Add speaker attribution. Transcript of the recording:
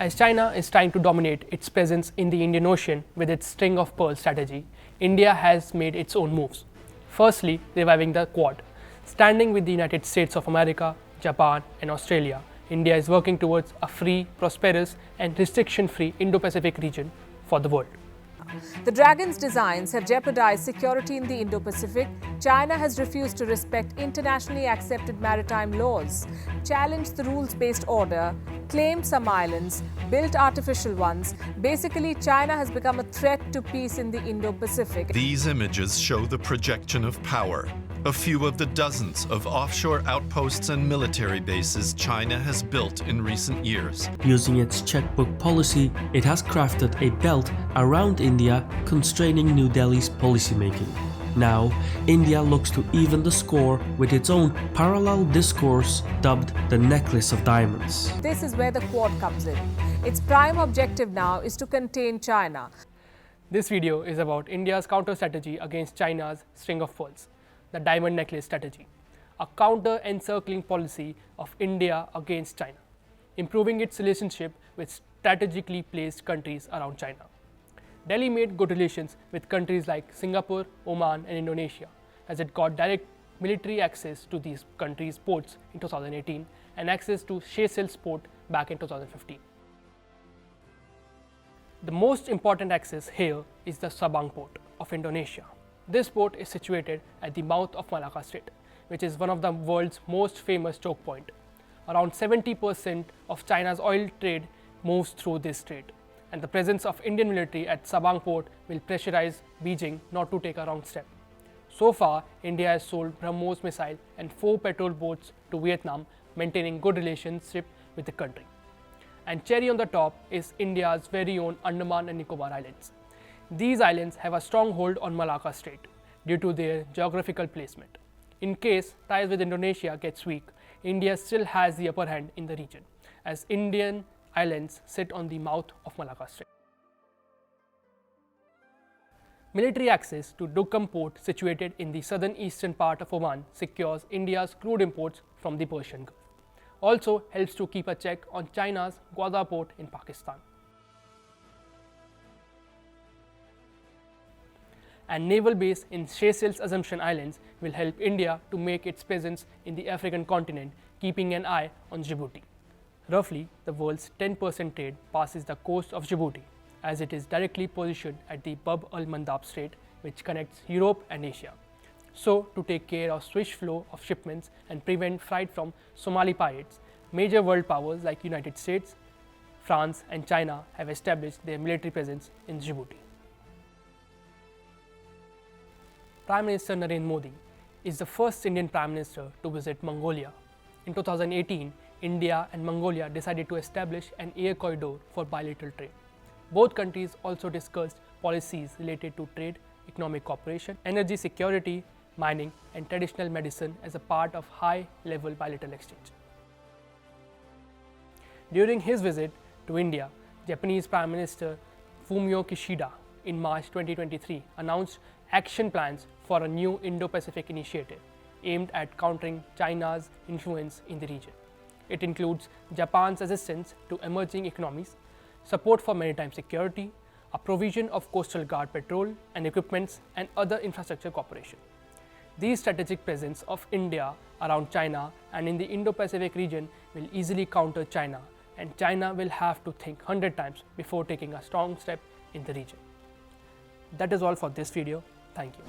Speaker 1: As China is trying to dominate its presence in the Indian Ocean with its string of pearls strategy, India has made its own moves. Firstly, reviving the Quad. Standing with the United States of America, Japan, and Australia, India is working towards a free, prosperous, and restriction-free Indo-Pacific region for the world.
Speaker 2: The Dragon's designs have jeopardized security in the Indo-Pacific. China has refused to respect internationally accepted maritime laws, challenged the rules-based order, claimed some islands, built artificial ones. Basically, China has become a threat to peace in the Indo-Pacific.
Speaker 3: These images show the projection of power. A few of the dozens of offshore outposts and military bases China has built in recent years.
Speaker 4: Using its checkbook policy, it has crafted a belt around India, constraining New Delhi's policymaking. Now, India looks to even the score with its own parallel discourse dubbed the Necklace of Diamonds.
Speaker 2: This is where the Quad comes in. Its prime objective now is to contain China.
Speaker 1: This video is about India's counter strategy against China's string of pearls, the diamond necklace strategy, a counter-encircling policy of India against China, improving its relationship with strategically placed countries around China. Delhi made good relations with countries like Singapore, Oman, and Indonesia, as it got direct military access to these countries' ports in 2018 and access to Seychelles port back in 2015. The most important access here is the Sabang port of Indonesia. This port is situated at the mouth of Malacca Strait, which is one of the world's most famous choke points. Around 70% of China's oil trade moves through this strait, and the presence of Indian military at Sabang port will pressurize Beijing not to take a wrong step. So far, India has sold BrahMos missile and 4 patrol boats to Vietnam, maintaining good relationship with the country. And cherry on the top is India's very own Andaman and Nicobar Islands. These islands have a strong hold on Malacca Strait due to their geographical placement. In case ties with Indonesia gets weak, India still has the upper hand in the region, as Indian islands sit on the mouth of Malacca Strait. Military access to Duqm port, situated in the southern eastern part of Oman, secures India's crude imports from the Persian Gulf. Also helps to keep a check on China's Gwadar port in Pakistan. And naval base in Seychelles Assumption Islands will help India to make its presence in the African continent, keeping an eye on Djibouti. Roughly, the world's 10% trade passes the coast of Djibouti, as it is directly positioned at the Bab al-Mandab Strait, which connects Europe and Asia. So, to take care of swift flow of shipments and prevent flight from Somali pirates, major world powers like United States, France, and China have established their military presence in Djibouti. Prime Minister Narendra Modi is the first Indian Prime Minister to visit Mongolia. In 2018, India and Mongolia decided to establish an air corridor for bilateral trade. Both countries also discussed policies related to trade, economic cooperation, energy security, mining, and traditional medicine as a part of high-level bilateral exchange. During his visit to India, Japanese Prime Minister Fumio Kishida in March 2023 announced action plans for a new Indo-Pacific initiative aimed at countering China's influence in the region. It includes Japan's assistance to emerging economies, support for maritime security, a provision of coastal guard patrol and equipments, and other infrastructure cooperation. The strategic presence of India around China and in the Indo-Pacific region will easily counter China, and China will have to think 100 times before taking a strong step in the region. That is all for this video. Thank you.